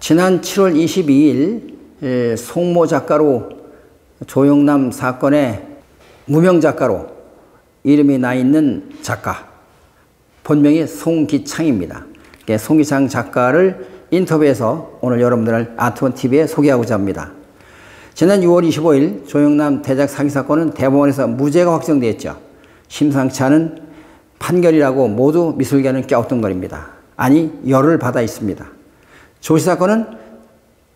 지난 7월 22일 송모 작가로 조영남 사건의 무명 작가로 이름이 나 있는 작가, 본명이 송기창입니다. 송기창 작가를 인터뷰해서 오늘 여러분들 아트원TV에 소개하고자 합니다. 지난 6월 25일 조영남 대작 사기 사건은 대법원에서 무죄가 확정되었죠. 심상치 않은 판결이라고 모두 미술계는 껴우뚱거립니다. 아니, 열을 받아 있습니다. 조 씨 사건은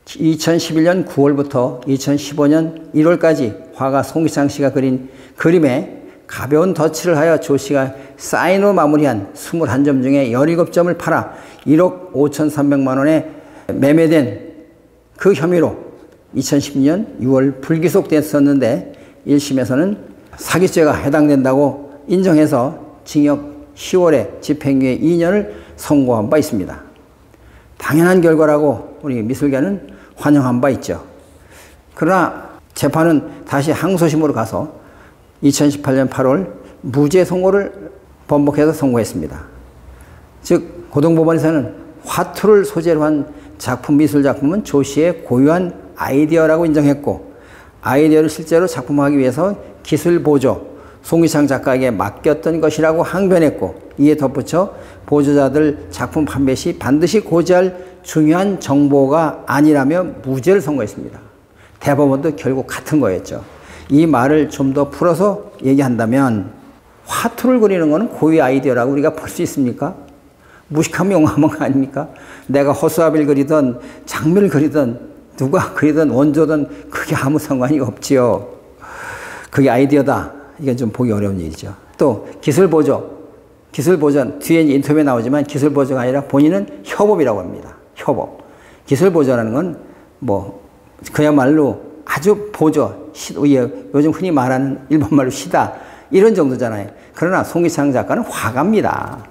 2011년 9월부터 2015년 1월까지 화가 송기창 씨가 그린 그림에 가벼운 덧칠을 하여 조 씨가 사인으로 마무리한 21점 중에 17점을 팔아 1억 5,300만 원에 매매된 그 혐의로 2012년 6월 불기소됐었는데 1심에서는 사기죄가 해당된다고 인정해서 징역 10월에 집행유예 2년을 선고한 바 있습니다. 당연한 결과라고 우리 미술계는 환영한 바 있죠. 그러나 재판은 다시 항소심으로 가서 2018년 8월 무죄 선고를 번복해서 선고했습니다. 즉 고등법원에서는 화투를 소재로 한 작품, 미술 작품은 조 씨의 고유한 아이디어라고 인정했고, 아이디어를 실제로 작품화하기 위해서 기술 보조, 송기창 작가에게 맡겼던 것이라고 항변했고, 이에 덧붙여 보조자들 작품 판매 시 반드시 고지할 중요한 정보가 아니라며 무죄를 선고했습니다. 대법원도 결국 같은 거였죠. 이 말을 좀 더 풀어서 얘기한다면, 화투를 그리는 것은 고유 아이디어라고 우리가 볼 수 있습니까? 무식하면 용감한 거 아닙니까? 내가 허수아비를 그리든 장미를 그리든 누가 그리든 원조든 그게 아무 상관이 없지요. 그게 아이디어다. 이건 좀 보기 어려운 얘기죠. 또 기술 보조, 기술 보전, 뒤에 인터뷰에 나오지만 기술 보조가 아니라 본인은 협업이라고 합니다. 협업. 기술 보조라는 건 뭐 그야말로 아주 보조, 요즘 흔히 말하는 일본말로 시다, 이런 정도잖아요. 그러나 송기창 작가는 화가입니다.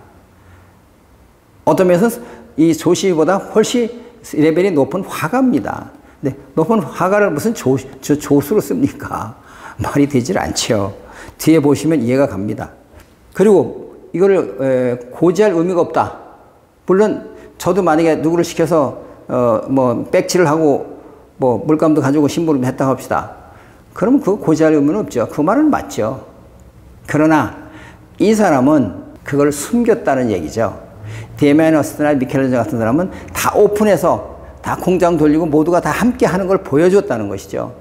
어떤 면에서 이 조 씨보다 훨씬 레벨이 높은 화가입니다. 근데 높은 화가를 무슨 조수로 씁니까? 말이 되질 않죠. 뒤에 보시면 이해가 갑니다. 그리고 이거를 고지할 의미가 없다. 물론 저도 만약에 누구를 시켜서 뭐 백칠을 하고 뭐 물감도 가지고 심부름 했다고 합시다. 그러면 그거 고지할 의미는 없죠. 그 말은 맞죠. 그러나 이 사람은 그걸 숨겼다는 얘기죠. 데미안 허스트나 미켈란젤로 같은 사람은 다 오픈해서 다 공장 돌리고 모두가 다 함께 하는 걸 보여줬다는 것이죠.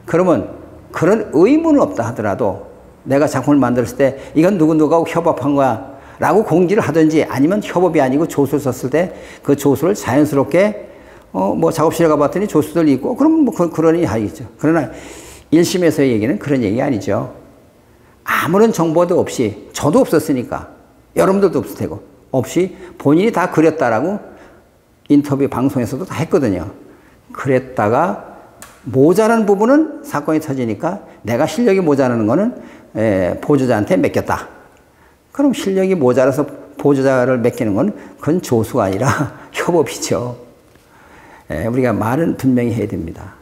그러면 그런 의무는 없다 하더라도 내가 작품을 만들었을 때 이건 누구누구하고 협업한 거야 라고 공지를 하든지, 아니면 협업이 아니고 조수를 썼을 때 그 조수를 자연스럽게 뭐 작업실에 가봤더니 조수들 있고 그러면 뭐 그러니 하겠죠. 그러나 1심에서의 얘기는 그런 얘기 아니죠. 아무런 정보도 없이, 저도 없었으니까 여러분들도 없을 테고, 없이 본인이 다 그렸다라고 인터뷰 방송에서도 다 했거든요. 그랬다가 모자라는 부분은 사건이 터지니까 내가 실력이 모자라는 거는 보조자한테 맡겼다. 그럼 실력이 모자라서 보조자를 맡기는 건 그건 조수가 아니라 협업이죠. 우리가 말은 분명히 해야 됩니다.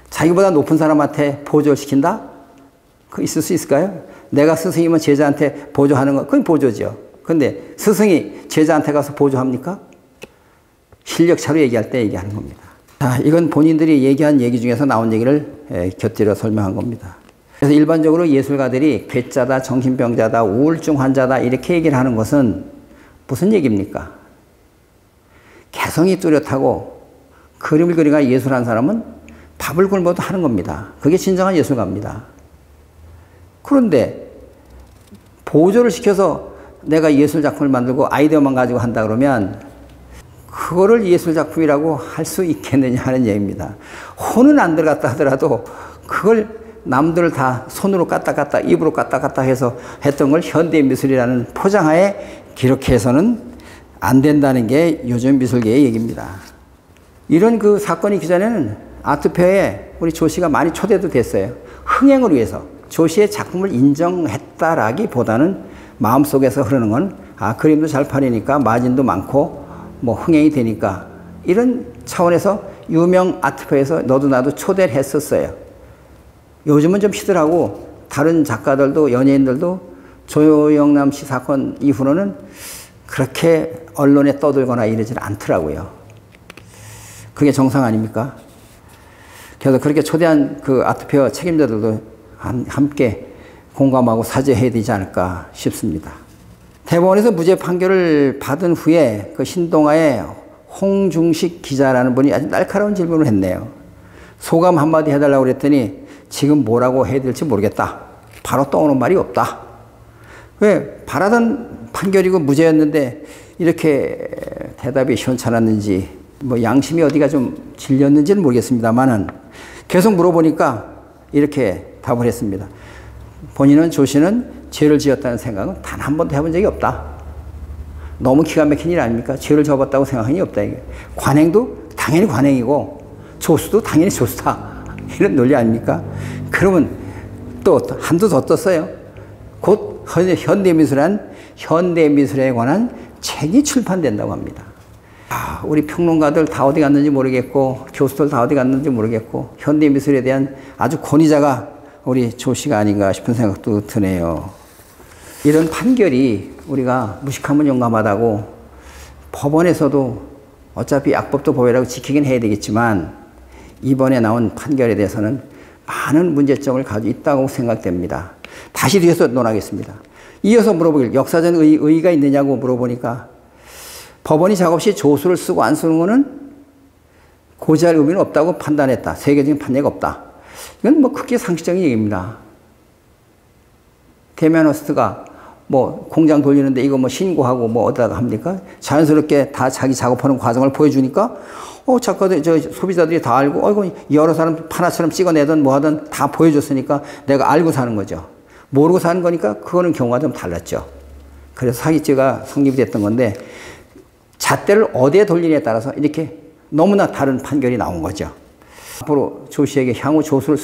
자기보다 높은 사람한테 보조를 시킨다? 그 있을 수 있을까요? 내가 스승이면 제자한테 보조하는 건 그건 보조죠. 근데 스승이 제자한테 가서 보조합니까? 실력차로 얘기할 때 얘기하는 겁니다. 자, 이건 본인들이 얘기한 얘기 중에서 나온 얘기를 곁들여 설명한 겁니다. 그래서 일반적으로 예술가들이 괴짜다, 정신병자다, 우울증 환자다 이렇게 얘기를 하는 것은 무슨 얘기입니까? 개성이 뚜렷하고 그림을 그리거나 예술하는 사람은 밥을 굶어도 하는 겁니다. 그게 진정한 예술가입니다. 그런데 보조를 시켜서 내가 예술 작품을 만들고 아이디어만 가지고 한다 그러면 그거를 예술 작품이라고 할 수 있겠느냐 하는 얘기입니다. 혼은 안 들어갔다 하더라도 그걸 남들 다 손으로 깠다 입으로 깠다 해서 했던 걸 현대미술이라는 포장하에 기록해서는 안 된다는 게 요즘 미술계의 얘기입니다. 이런 그 사건이 있기 전에는 아트페어에 우리 조 씨가 많이 초대도 됐어요. 흥행을 위해서 조 씨의 작품을 인정했다라기보다는 마음속에서 흐르는 건 그림도 잘 팔리니까 마진도 많고 뭐 흥행이 되니까, 이런 차원에서 유명 아트페어에서 너도 나도 초대를 했었어요. 요즘은 좀 시들하고 다른 작가들도 연예인들도 조영남 씨 사건 이후로는 그렇게 언론에 떠들거나 이러질 않더라고요. 그게 정상 아닙니까? 그래서 그렇게 초대한 그 아트페어 책임자들도 함께 공감하고 사죄해야 되지 않을까 싶습니다. 대법원에서 무죄 판결을 받은 후에 그 신동아의 홍중식 기자라는 분이 아주 날카로운 질문을 했네요. 소감 한마디 해달라고 그랬더니 지금 뭐라고 해야 될지 모르겠다. 바로 떠오르는 말이 없다. 왜 바라던 판결이고 무죄였는데 이렇게 대답이 시원찮았는지 뭐 양심이 어디가 좀 질렸는지는 모르겠습니다만은 계속 물어보니까 이렇게 답을 했습니다. 본인은 조 씨는 죄를 지었다는 생각은 단 한 번도 해본 적이 없다. 너무 기가 막힌 일 아닙니까? 죄를 져봤다고 생각한 게 없다. 이게. 관행도 당연히 관행이고 조수도 당연히 조수다. 이런 논리 아닙니까? 그러면 또 한두 더 떴어요. 곧 현대미술에 관한 책이 출판된다고 합니다. 우리 평론가들 다 어디 갔는지 모르겠고 교수들 다 어디 갔는지 모르겠고 현대미술에 대한 아주 권위자가 우리 조 씨가 아닌가 싶은 생각도 드네요. 이런 판결이 우리가 무식하면 용감하다고 법원에서도 어차피 악법도 법이라고 지키긴 해야 되겠지만 이번에 나온 판결에 대해서는 많은 문제점을 가지고 있다고 생각됩니다. 다시 뒤에서 논하겠습니다. 이어서 물어보길 역사적 의의가 있느냐고 물어보니까 법원이 작업시 조수를 쓰고 안 쓰는 것은 고지할 의미는 없다고 판단했다. 세계적인 판례가 없다. 이건 뭐 크게 상식적인 얘기입니다. 데미안 허스트가 뭐 공장 돌리는데 이거 뭐 신고하고 뭐 어디다가 합니까? 자연스럽게 다 자기 작업하는 과정을 보여주니까 작가들, 소비자들이 다 알고 이거 여러 사람 판화처럼 찍어내든 뭐 하든 다 보여줬으니까 내가 알고 사는 거죠. 모르고 사는 거니까 그거는 경우가 좀 달랐죠. 그래서 사기죄가 성립이 됐던 건데 잣대를 어디에 돌리냐에 따라서 이렇게 너무나 다른 판결이 나온 거죠. 앞으로 조 씨에게 향후 조수를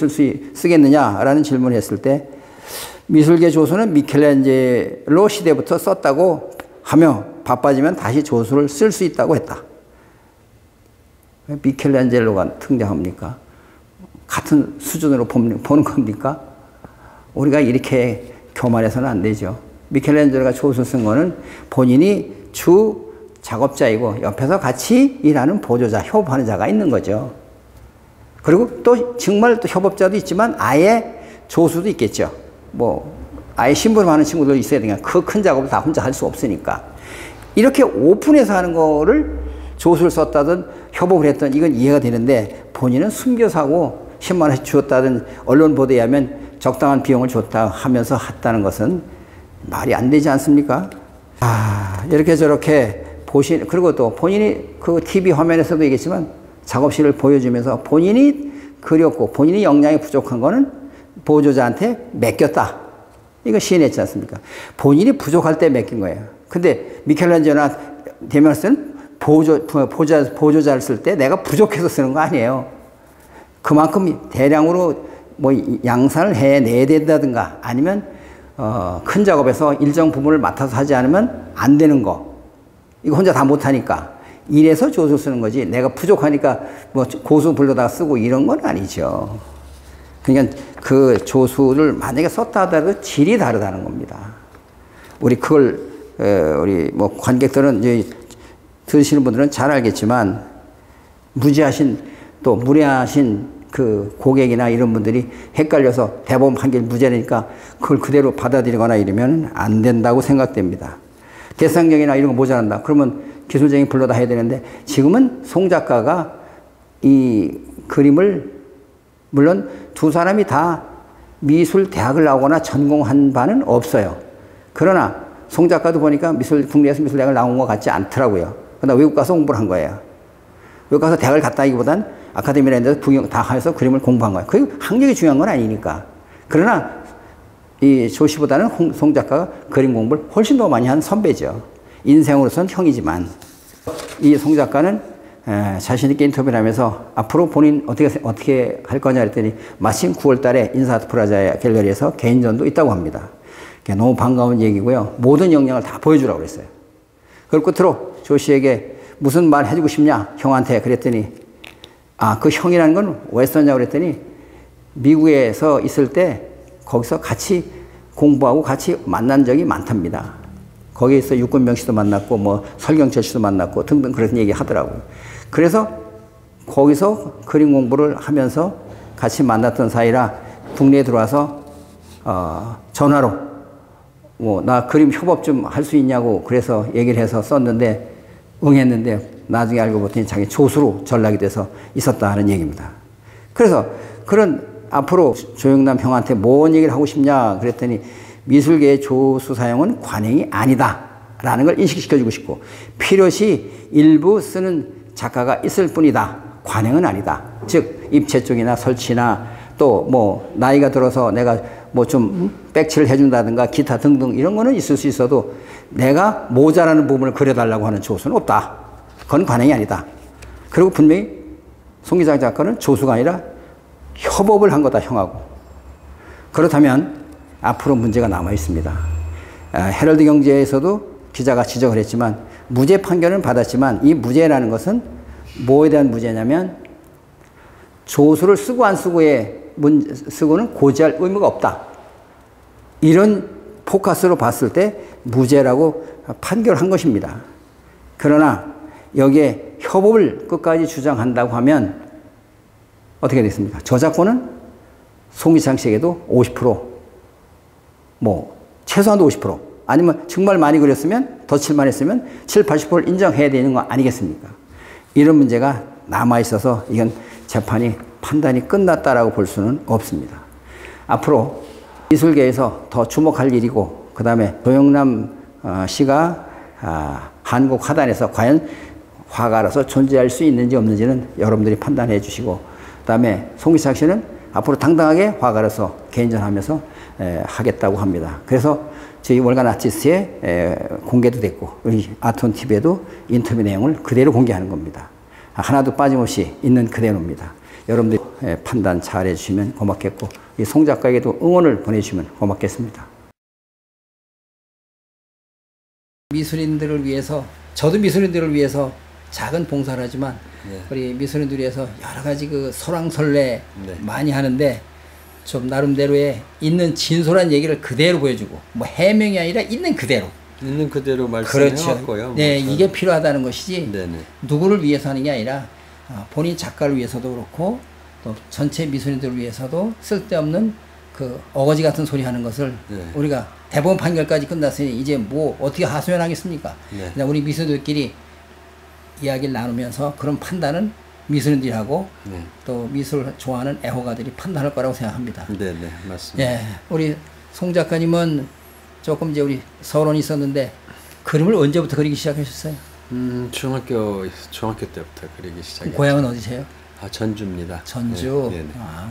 쓰겠느냐라는 질문을 했을 때 미술계 조수는 미켈란젤로 시대부터 썼다고 하며 바빠지면 다시 조수를 쓸 수 있다고 했다. 왜 미켈란젤로가 등장합니까? 같은 수준으로 보는 겁니까? 우리가 이렇게 교만해서는 안 되죠. 미켈란젤로가 조수 쓴 거는 본인이 주 작업자이고 옆에서 같이 일하는 보조자, 협업하는 자가 있는 거죠. 그리고 또 정말 또 협업자도 있지만 아예 조수도 있겠죠. 뭐 아예 심부름하는 친구들 있어야 되니까 그 큰 작업을 다 혼자 할 수 없으니까 이렇게 오픈해서 하는 거를 조수를 썼다든 협업을 했던 이건 이해가 되는데 본인은 숨겨서 하고 10만 원씩 주었다든 언론 보도에 하면 적당한 비용을 줬다 하면서 했다는 것은 말이 안 되지 않습니까? 이렇게 저렇게 그리고 또 본인이 그 TV 화면에서도 얘기했지만 작업실을 보여주면서 본인이 그렸고 본인이 역량이 부족한 거는 보조자한테 맡겼다. 이거 시인했지 않습니까? 본인이 부족할 때 맡긴 거예요. 근데 미켈란젤로나 데미안허스트는 보조자를 쓸 때 내가 부족해서 쓰는 거 아니에요. 그만큼 대량으로 뭐 양산을 해내야 된다든가 아니면 큰 작업에서 일정 부분을 맡아서 하지 않으면 안 되는 거. 이거 혼자 다 못하니까. 이래서 조수 쓰는 거지. 내가 부족하니까 뭐 고수 불러다가 쓰고 이런 건 아니죠. 그러니까 그 조수를 만약에 썼다 하더라도 질이 다르다는 겁니다. 우리 그걸, 우리 뭐 관객들은 이제 들으시는 분들은 잘 알겠지만 무지하신 또 무례하신 그 고객이나 이런 분들이 헷갈려서 대법원 판결 무죄니까 그걸 그대로 받아들이거나 이러면 안 된다고 생각됩니다. 대상경이나 이런 거 모자란다. 그러면 기술적인 불러다 해야 되는데 지금은 송 작가가 이 그림을 물론 두 사람이 다 미술 대학을 나오거나 전공한 바는 없어요. 그러나 송 작가도 보니까 국내에서 미술대학을 나온 것 같지 않더라고요. 그러나 외국 가서 공부를 한 거예요. 외국 가서 대학을 갔다기보단 아카데미라는 데서 구경 다 해서 그림을 공부한 거예요. 그 학력이 중요한 건 아니니까. 그러나 이 조 씨보다는 송 작가가 그림 공부를 훨씬 더 많이 한 선배죠. 인생으로서는 형이지만 이 송 작가는 자신 있게 인터뷰를 하면서 앞으로 본인 어떻게 할 거냐 했더니 마침 9월 달에 인사아트 프라자 갤러리에서 개인전도 있다고 합니다. 너무 반가운 얘기고요. 모든 역량을 다 보여주라고 그랬어요. 그걸 끝으로 조 씨에게 무슨 말 해주고 싶냐 형한테 그랬더니 그 형이라는 건 왜 썼냐고 그랬더니 미국에서 있을 때 거기서 같이 공부하고 같이 만난 적이 많답니다. 거기에서 육군명 씨도 만났고 뭐 설경철 씨도 만났고 등등 그런 얘기 하더라고요. 그래서 거기서 그림 공부를 하면서 같이 만났던 사이라 국내에 들어와서 전화로 뭐 나 그림 협업 좀 할 수 있냐고 그래서 얘기를 해서 썼는데 응했는데 나중에 알고 봤더니 자기 조수로 전락이 돼서 있었다 하는 얘기입니다. 그래서 그런 앞으로 조영남 형한테 뭔 얘기를 하고 싶냐 그랬더니 미술계의 조수 사용은 관행이 아니다 라는 걸 인식시켜주고 싶고 필요시 일부 쓰는 작가가 있을 뿐이다. 관행은 아니다. 즉 입체 쪽이나 설치나 또 뭐 나이가 들어서 내가 뭐 좀 백치를 해준다든가 기타 등등 이런 거는 있을 수 있어도 내가 모자라는 부분을 그려달라고 하는 조수는 없다. 그건 관행이 아니다. 그리고 분명히 송기장 작가는 조수가 아니라 협업을 한 거다 형하고. 그렇다면 앞으로 문제가 남아 있습니다. 헤럴드 경제에서도 기자가 지적을 했지만 무죄 판결은 받았지만 이 무죄라는 것은 뭐에 대한 무죄냐면 조수를 쓰고 안 쓰고는 고지할 의무가 없다. 이런 포커스로 봤을 때 무죄라고 판결한 것입니다. 그러나 여기에 협업을 끝까지 주장한다고 하면 어떻게 됐습니까? 저작권은 송기창 씨에게도 50%, 뭐 최소한도 50%, 아니면 정말 많이 그렸으면 덧칠만 했으면 7, 80%를 인정해야 되는 거 아니겠습니까? 이런 문제가 남아 있어서 이건 재판이 판단이 끝났다라고 볼 수는 없습니다. 앞으로 미술계에서 더 주목할 일이고 그 다음에 조영남 씨가 한국 화단에서 과연 화가로서 존재할 수 있는지 없는지는 여러분들이 판단해 주시고 그 다음에 송기창 씨는 앞으로 당당하게 화가로서 개인전하면서 하겠다고 합니다. 그래서 저희 월간 아티스트에 공개도 됐고 우리 아트온TV에도 인터뷰 내용을 그대로 공개하는 겁니다. 하나도 빠짐없이 있는 그대로입니다. 여러분들이 판단 잘 해주시면 고맙겠고 이 송 작가에게도 응원을 보내주시면 고맙겠습니다. 미술인들을 위해서 저도 미술인들을 위해서 작은 봉사를 하지만 네. 우리 미술인들을 위해서 여러 가지 그 설왕설래 네. 많이 하는데 좀 나름대로의 있는 진솔한 얘기를 그대로 보여주고 뭐 해명이 아니라 있는 그대로 말씀해왔고요. 그렇죠. 네, 뭐 이게 필요하다는 것이지 네네. 누구를 위해서 하는 게 아니라 본인 작가를 위해서도 그렇고 또 전체 미술인들을 위해서도 쓸데없는 그 어거지 같은 소리 하는 것을 네. 우리가 대법원 판결까지 끝났으니 이제 뭐 어떻게 하소연하겠습니까? 네. 그냥 우리 미술인들끼리 이야기를 나누면서 그런 판단은 미술인들이 하고 네. 또 미술 좋아하는 애호가들이 판단할 거라고 생각합니다. 네, 맞습니다. 예, 우리 송 작가님은 조금 이제 우리 서론이 있었는데 그림을 언제부터 그리기 시작하셨어요? 중학교 때부터 그리기 시작했죠. 고향은 어디세요? 전주입니다. 전주. 네.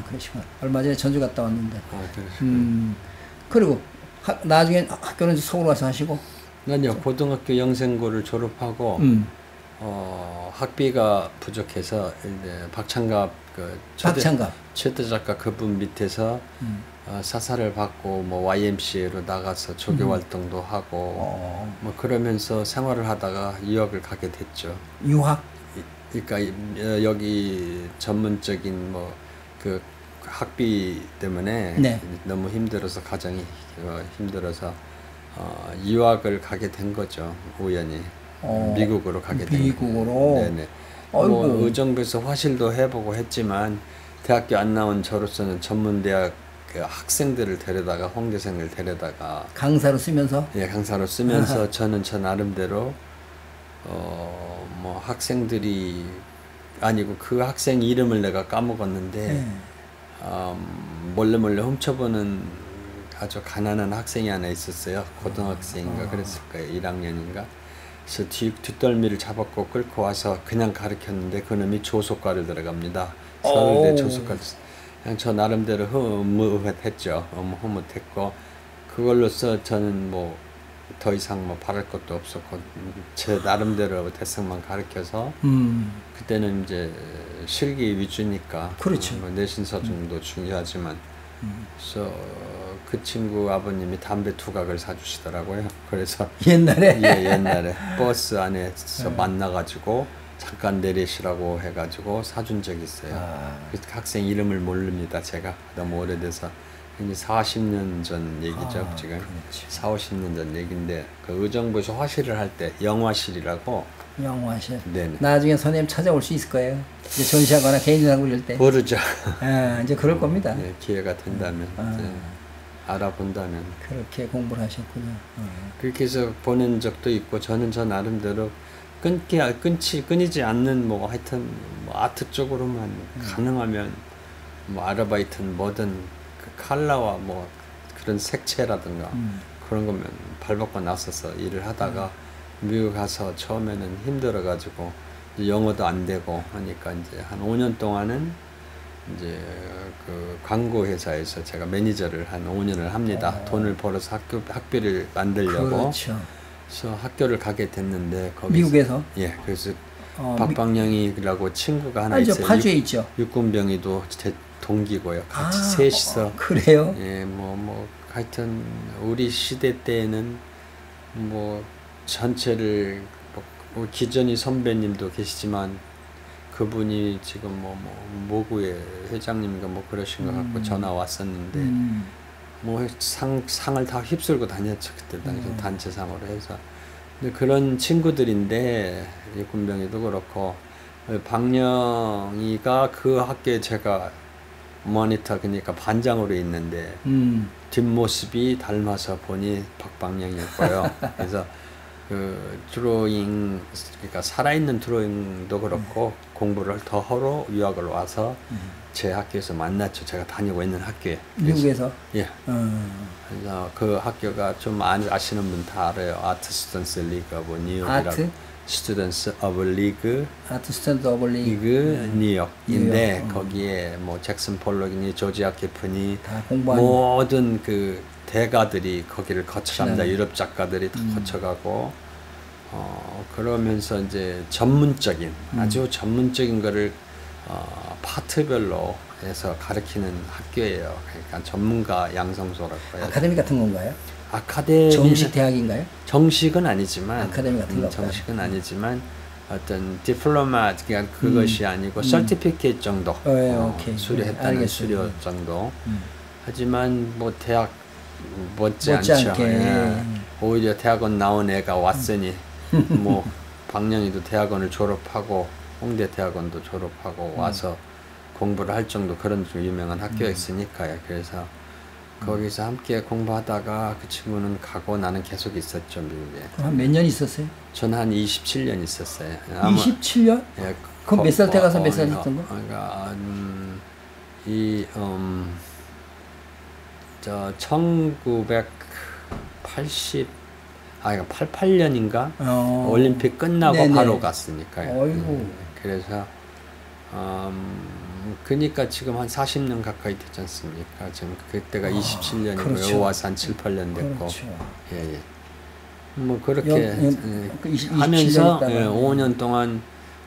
그러시구나. 얼마 전에 전주 갔다 왔는데. 그러시구나. 그리고 나중에 학교는 서울 와서 하시고? 아니요, 고등학교 영생고를 졸업하고 학비가 부족해서 이제 박찬갑 최대 작가 그분 밑에서 사사를 받고 뭐 YMCA로 나가서 조교 활동도 하고 뭐 그러면서 생활을 하다가 유학을 가게 됐죠. 유학? 그러니까 여기 전문적인 뭐 그 학비 때문에 네. 너무 힘들어서 가정이 힘들어서 유학을 가게 된 거죠. 우연히 미국으로 가게 된 거죠. 미국으로. 네네. 뭐 의정부에서 화실도 해보고 했지만 대학교 안 나온 저로서는 전문대학 그 학생들을 데려다가 홍대생을 데려다가 강사로 쓰면서 예 강사로 쓰면서 저는 저 나름대로 뭐 학생들이 아니고 그 학생 이름을 내가 까먹었는데 몰래 훔쳐보는 아주 가난한 학생이 하나 있었어요. 고등학생인가 그랬을 거예요. 1학년인가. 그래서 뒷덜미를 잡았고 끌고 와서 그냥 가르쳤는데 그놈이 조속과를 들어갑니다. 서울대 조속과. 그냥 저 나름대로 흐뭇했죠. 흐뭇했고 그걸로써 저는 뭐 더 이상 뭐 바랄 것도 없었고 제 나름대로 대학만 가르쳐서 그때는 이제 실기 위주니까 그렇죠. 뭐 내신 서중도 중요하지만 그래서 그 친구 아버님이 담배 두각을 사주시더라고요. 그래서 옛날에 예, 옛날에 버스 안에서 만나가지고 잠깐 내리시라고 해가지고 사준 적이 있어요. 그 학생 이름을 모릅니다. 제가 너무 오래돼서 이제 40년 전 얘기죠. 지금 그렇지. 40, 50년 전 얘기인데 그 의정부에서 화실을 할 때 영화실이라고 영화실. 네네. 나중에 선생님 찾아올 수 있을 거예요. 이제 전시하거나 개인전하고 이럴 때. 모르죠. 이제 그럴 겁니다. 네, 기회가 된다면, 이제 알아본다면. 그렇게 공부를 하셨군요. 그렇게 해서 보낸 적도 있고, 저는 저 나름대로 끊이지 않는 뭐 하여튼 뭐 아트 쪽으로만 가능하면 뭐 아르바이트는 뭐든 그 컬러와 뭐 그런 색채라든가 그런 거면 발벗고 나서서 일을 하다가 미국 가서 처음에는 힘들어가지고 이제 영어도 안 되고 하니까 이제 한 5년 동안은 이제 그 광고 회사에서 제가 매니저를 한 5년을 합니다. 돈을 벌어서 학비를 만들려고. 그렇죠. 그래서 학교를 가게 됐는데 거기서, 미국에서? 예, 그래서 박방영이라고 친구가 하나 있어요. 파주에 있죠. 육군병이도 제 동기고요. 같이 셋이서. 그래요? 예, 뭐 하여튼 우리 시대 때에는 뭐 전체를 뭐 기전이 선배님도 계시지만 그분이 지금 뭐 모구의 회장님인가 뭐 그러신 것 같고 전화 왔었는데 뭐 상을 다 휩쓸고 다녔죠. 그때 당시 단체상으로 해서. 근데 그런 친구들인데 육군병이도 그렇고 박영희가 그 학교에 제가 모니터 그러니까 반장으로 있는데 뒷모습이 닮아서 보니 박방영이었고요. 그래서 그 드로잉 그러니까 살아있는 드로잉도 그렇고 공부를 더 하러 유학을 와서 제 학교에서 만났죠. 제가 다니고 있는 학교에. 미국에서? 예. 그래서 그 학교가 좀 아시는 분 다 알아요. 아트 스튜던스 리그 오브 뉴욕이라고. 아트? 스튜던스 오브 리그. 아트 스튜던스 오브 리그. 뉴욕인데 거기에 뭐 잭슨 폴록이니 조지아 키프니 공부하는 모든 그 대가들이 거기를 거쳐갑니다. 유럽 작가들이 다 거쳐가고 그러면서 이제 전문적인 아주 전문적인 거를 파트별로 해서 가르치는 학교예요. 그러니까 전문가 양성소라고 해요. 아카데미 같은 건가요? 아카데미 정식 대학인가요? 정식은 아니지만 아카데미 같은 거 정식은 아니지만 어떤 디플로마 그러니까 그것이 아니고 서티피케이트 정도 오케이. 수료했다는 수료 정도. 하지만 뭐 대학 못지않죠. 예. 오히려 대학원 나온 애가 왔으니 뭐 박영희도 대학원을 졸업하고 홍대 대학원도 졸업하고 와서 공부를 할 정도 그런 좀 유명한 학교였으니까요. 그래서 거기서 함께 공부하다가 그 친구는 가고 나는 계속 있었죠, 미국에. 한 몇 년 있었어요? 저는 한 27년 있었어요. 27년? 예. 그럼 몇 살 때 가서 몇 살 했던 거? 그러니까 저 1980 그러니까 88년인가 올림픽 끝나고 네네. 바로 갔으니까요. 그래서 그러니까 지금 한 40년 가까이 됐지 않습니까? 지금 그때가 27년이고 그렇죠. 와서 한 7, 8년 됐고. 그렇죠. 예. 뭐 그렇게 하면서 5년 동안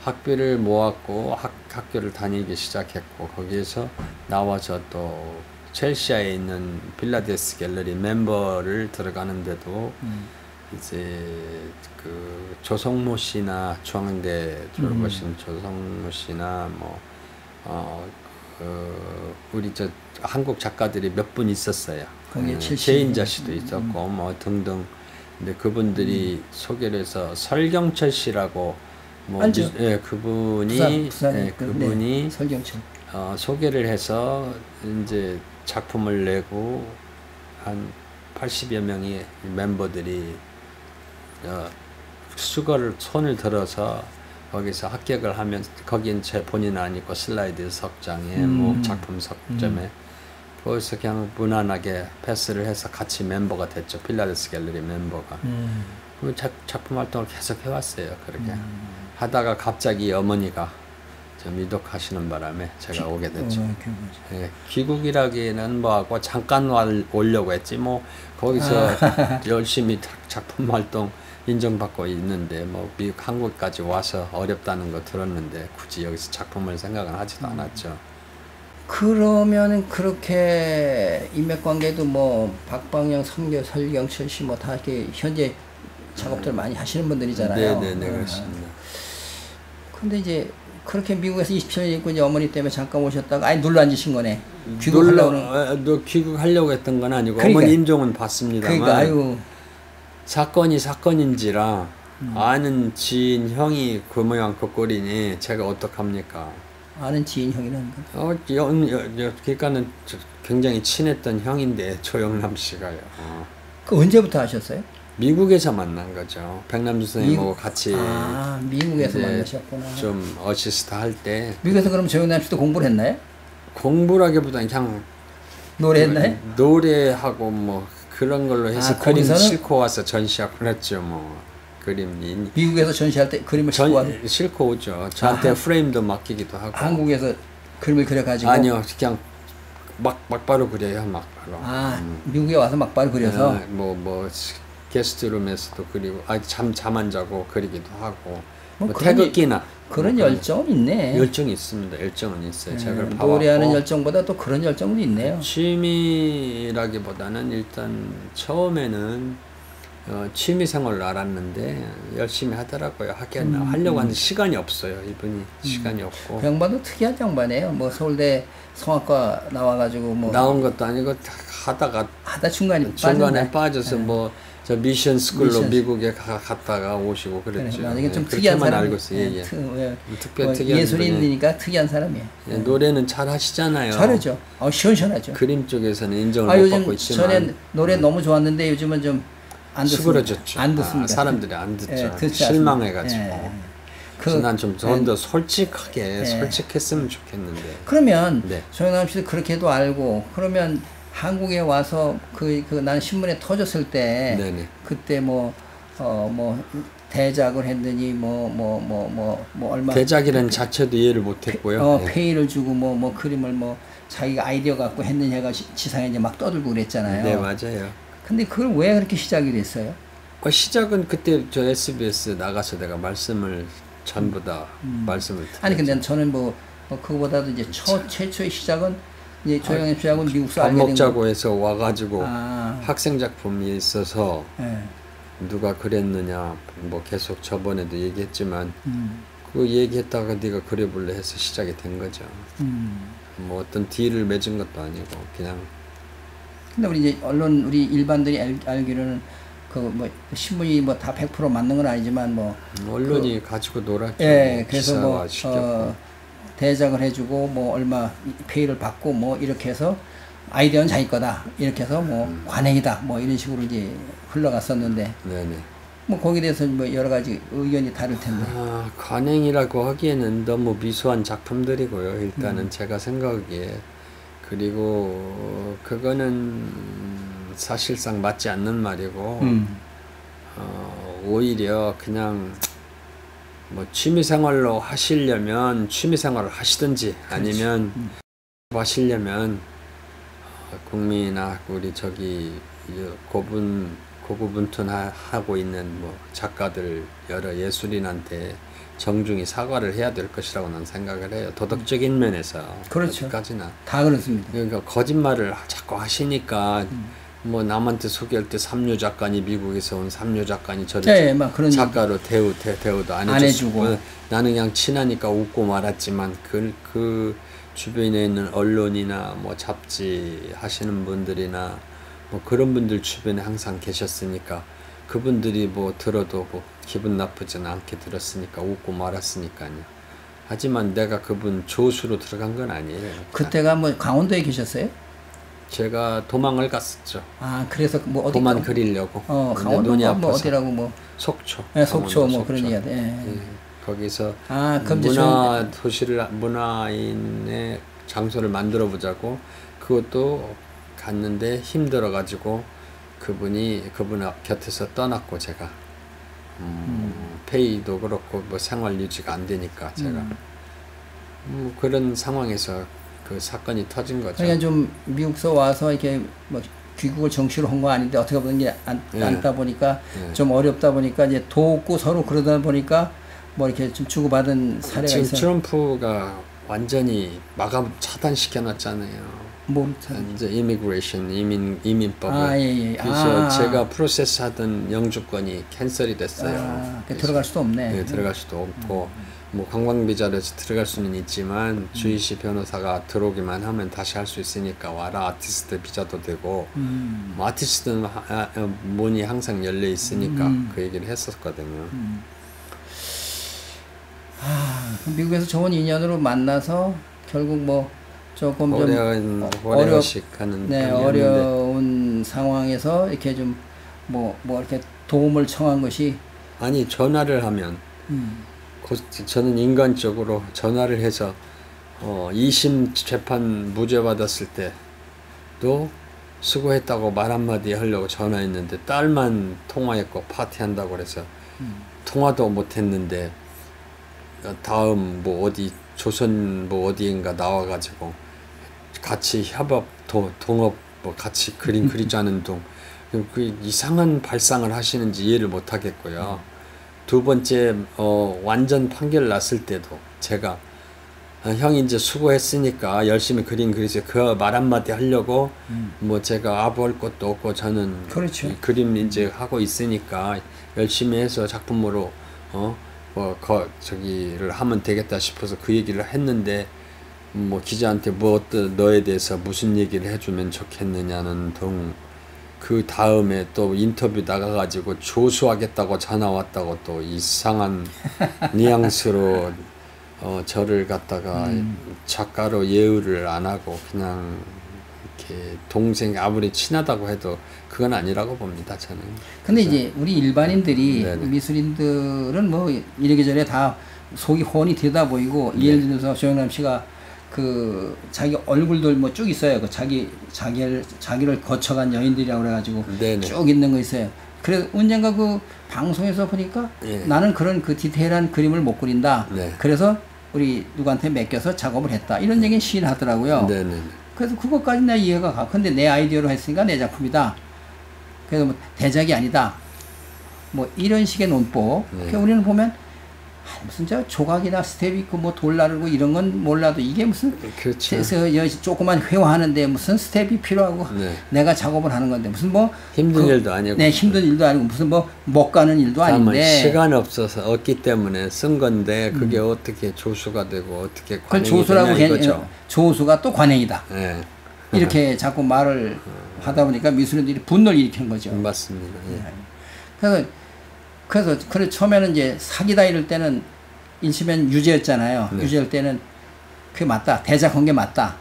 학비를 모았고 학교를 다니기 시작했고 거기에서 나와서 또 첼시아에 있는 필라데스 갤러리 멤버를 들어가는데도 이제 그 조성모 씨나 중앙대 졸업하신 조성모 씨나 뭐 우리 저 한국 작가들이 몇 분 있었어요. 최인자 씨도 있었고 뭐 등등. 근데 그분들이 소개를 해서 설경철 씨라고 뭐 알죠? 예, 그분이 부산, 그분이 네, 설경철 소개를 해서 이제 작품을 내고 한 80여 명의 멤버들이 수거를 손을 들어서 거기서 합격을 하면 거긴 제 본인 아니고 슬라이드 석장에 뭐 작품 석점에 거기서 그냥 무난하게 패스를 해서 같이 멤버가 됐죠. 필라데스 갤러리 멤버가. 그 작품 활동을 계속 해왔어요. 그렇게 하다가 갑자기 어머니가 좀 이독하시는 바람에 제가 오게 됐죠. 예, 귀국이라기는 뭐하고 잠깐 오려고 했지 뭐 거기서 열심히 작품 활동 인정받고 있는데 뭐 미국 한국까지 와서 어렵다는 거 들었는데 굳이 여기서 작품을 생각은 하지도 않았죠. 그러면 그렇게 인맥관계도 뭐 박방영, 설경철 씨 뭐 다 이렇게 현재 작업들 많이 하시는 분들이잖아요. 네네네 그렇습니다. 근데 이제 그렇게 미국에서 27년 있고 이제 어머니 때문에 잠깐 오셨다가 아예 눌러 앉으신 거네. 귀국하려고 귀국하려고 했던 건 아니고 그러니까, 어머니 임종은 받습니다만 그러니까 아유 사건이 사건인지라 아는 지인 형이 그 모양 그 꼴이니 제가 어떡합니까? 아는 지인 형이라는 건? 그러니까는 굉장히 친했던 형인데 조영남 씨가요. 그 언제부터 하셨어요? 미국에서 만난 거죠. 백남주 선생님하고 같이 미국에서 이제 만나셨구나. 좀 어시스트 할 때 미국에서 그럼 조영남 씨도 공부를 했나요? 공부라기보다는 그냥 노래했나요? 노래하고 뭐 그런 걸로 해서 그림 거기서는? 싣고 와서 전시하고 그랬죠. 뭐 그림 미국에서 전시할 때 그림을 싣고 와서 싣고 오죠. 저한테 프레임도 맡기기도 하고. 한국에서 그림을 그려가지고? 아니요, 그냥 막바로 그려요. 막바로. 미국에 와서 막바로 그려서? 뭐 게스트룸에서도 그리고 잠 안 자고 그리기도 하고. 뭐 그런 태극기나 그런 열정은 있네. 열정이 있습니다. 열정은 있어요. 제가 그걸 노래하는 열정보다 또 그런 열정도 있네요. 취미라기보다는 일단 처음에는 취미 생활을 알았는데 열심히 하더라고요. 하려고 하는데 시간이 없어요. 이분이 시간이 없고. 그 양반도 특이한 양반이에요. 뭐 서울대 성악과 나와가지고 뭐 나온 것도 아니고 하다 중간에 빠져서 뭐 저 미션 스쿨로 미국에 갔다가 오시고 그랬죠. 만약에 좀 특이한 사람. 알고 있어요. 특별히 특이한 예술인이니까 특이한 사람이에요. 노래는 잘 하시잖아요. 잘하죠. 시원시원하죠. 그림 쪽에서는 인정을 못 받고 있지만. 전에 노래 너무 좋았는데 요즘은 좀 안 듣습니다. 안 듣습니다. 사람들이 안 듣죠. 실망해가지고. 그래서 난 좀 더 솔직했으면 좋겠는데. 그러면 조영남 씨도 그렇게도 알고 그러면 한국에 와서 나는 신문에 터졌을 때 그때 뭐 대작을 했더니 얼마 대작이라는 자체도 이해를 못했고요. 페이를 주고 뭐 그림을 뭐 자기가 아이디어 갖고 했느냐가 지상에 이제 막 떠들고 그랬잖아요. 네, 맞아요. 근데 그걸 왜 그렇게 시작이 됐어요? 시작은 그때 저 SBS 나가서 내가 말씀을 전부 다 말씀을 드렸죠. 아니 근데 저는 뭐 그거보다도 이제 최초의 시작은 이제 조영남 씨하고 미국서 알게 된 밥 먹자고 해서 와가지고 학생 작품이 있어서 누가 그랬느냐 뭐 계속 저번에도 얘기했지만 그 얘기했다가 네가 그려볼래 해서 시작이 된 거죠. 뭐 어떤 딜을 맺은 것도 아니고 그냥. 근데 우리 이제 언론 우리 일반들이 알기로는 그 뭐 신문이 뭐 다 100% 맞는 건 아니지만 뭐 언론이 가지고 놀았죠. 그래서 뭐 대작을 해주고 뭐 얼마 페이를 받고 뭐 이렇게 해서 아이디어는 자기 거다 이렇게 해서 뭐 관행이다 뭐 이런 식으로 이제 흘러갔었는데 뭐 거기에 대해서 뭐 여러 가지 의견이 다를 텐데. 관행이라고 하기에는 너무 미소한 작품들이고요. 일단은 제가 생각하기에. 그리고 그거는 사실상 맞지 않는 말이고 오히려 그냥 뭐 취미생활로 하시려면 취미생활을 하시든지 아니면 하시려면 국민이나 우리 저기 고구분투하고 있는 뭐 작가들 여러 예술인한테 정중히 사과를 해야 될 것이라고 난 생각을 해요. 도덕적인 면에서. 그렇죠. 어디까지나. 다 그렇습니다. 그러니까 거짓말을 자꾸 하시니까 뭐 남한테 소개할 때 삼류 작가니 미국에서 온 삼류 작가니 저를 그런 작가로 대우도 안 해주고 나는 그냥 친하니까 웃고 말았지만 그 주변에 있는 언론이나 뭐 잡지 하시는 분들이나 뭐 그런 분들 주변에 항상 계셨으니까 그분들이 뭐 들어도 뭐 기분 나쁘진 않게 들었으니까 웃고 말았으니까요. 하지만 내가 그분 조수로 들어간 건 아니에요. 그때가 뭐 강원도에 계셨어요? 제가 도망을 갔었죠. 그래서 뭐 어디 도만 그리려고. 강원도 뭐 어디라고 뭐 속초. 속초 뭐 그런 얘기야. 거기서 도시를 문화인의 장소를 만들어 보자고 그것도 갔는데 힘들어 가지고 그분 곁에서 떠났고 제가 페이도 그렇고 뭐 생활 유지가 안 되니까 제가 그런 상황에서 그 사건이 터진 거죠. 그러니까 좀 미국서 와서 이렇게 뭐 귀국을 정시로 한 거 아닌데 어떻게 보면 이제 앉다 보니까 좀 어렵다 보니까 이제 돕고 서로 그러다 보니까 뭐 이렇게 좀 주고받은 사례가 지금 있어요. 트럼프가 완전히 마감 차단시켜 놨잖아요. 이제 이민법을. 그래서 제가 프로세스 하던 영주권이 캔슬이 됐어요. 들어갈 수도 없네. 들어갈 수도 없고 뭐 관광비자로 들어갈 수는 있지만 주이시 변호사가 들어오기만 하면 다시 할 수 있으니까 와라. 아티스트 비자도 되고 뭐 아티스트는 문이 항상 열려 있으니까 그 얘기를 했었거든요. 미국에서 좋은 인연으로 만나서 결국 뭐 조금 어려우식하는 네, 어려운 상황에서 이렇게 좀 뭐 이렇게 도움을 청한 것이 아니 전화를 하면 저는 인간적으로 전화를 해서 2심 재판 무죄 받았을 때도 수고했다고 말 한마디 하려고 전화했는데 딸만 통화했고 파티한다고 그래서 통화도 못했는데 다음 뭐 어디 조선 뭐 어디인가 나와가지고 같이 협업 동업 뭐 같이 그림 그리자는 둥 그 이상한 발상을 하시는지 이해를 못 하겠고요. 두 번째 완전 판결 났을 때도 제가 형이 이제 수고했으니까 열심히 그림 그리세요. 그 말 한마디 하려고 뭐 제가 아부할 것도 없고 저는 그렇죠. 그림 이제 하고 있으니까 열심히 해서 작품으로 저기를 하면 되겠다 싶어서 그 얘기를 했는데 뭐 기자한테 뭐 너에 대해서 무슨 얘기를 해주면 좋겠느냐는 등 그 다음에 또 인터뷰 나가가지고 조수하겠다고 전화 왔다고 또 이상한 뉘앙스로 저를 갖다가 작가로 예우를 안 하고 그냥 이렇게 동생 아무리 친하다고 해도 그건 아니라고 봅니다 저는. 근데 이제 우리 일반인들이 네네. 미술인들은 뭐 이래저래 다 속이 훤히 들여다 보이고 예를 들어서 조영남 씨가 그 자기 얼굴들 뭐 쭉 있어요. 그 자기를 거쳐간 여인들이라고 그래가지고 네네. 쭉 있는 거 있어요. 그래서 언젠가 그 방송에서 보니까 나는 그런 그 디테일한 그림을 못 그린다. 네. 그래서 우리 누구한테 맡겨서 작업을 했다. 이런 얘기는 시인하더라고요. 네네. 그래서 그것까지 나 이해가 가. 근데 내 아이디어로 했으니까 내 작품이다. 그래서 뭐 대작이 아니다. 뭐 이런 식의 논법. 그러니까 우리는 보면 무슨 저 조각이나 스텝 있고 뭐 돌 나르고 이런 건 몰라도 이게 무슨 그렇죠. 그래서 조그만 회화하는데 무슨 스텝이 필요하고 내가 작업을 하는 건데 무슨 뭐 힘든 일도 아니고 네, 힘든 일도 아니고 무슨 뭐 못 가는 일도 아닌데 시간 없어서 없기 때문에 쓴 건데 그게 어떻게 조수가 되고 어떻게 그 관행이 조수라고 되냐 이거죠. 조수가 또 관행이다. 네. 이렇게 자꾸 말을 하다 보니까 미술인들이 분노를 일으킨 거죠. 맞습니다. 예. 그래서 처음에는 이제 사기다 이럴 때는 1심엔 유죄였잖아요. 네. 유죄일 때는 그게 맞다. 대작한 게 맞다.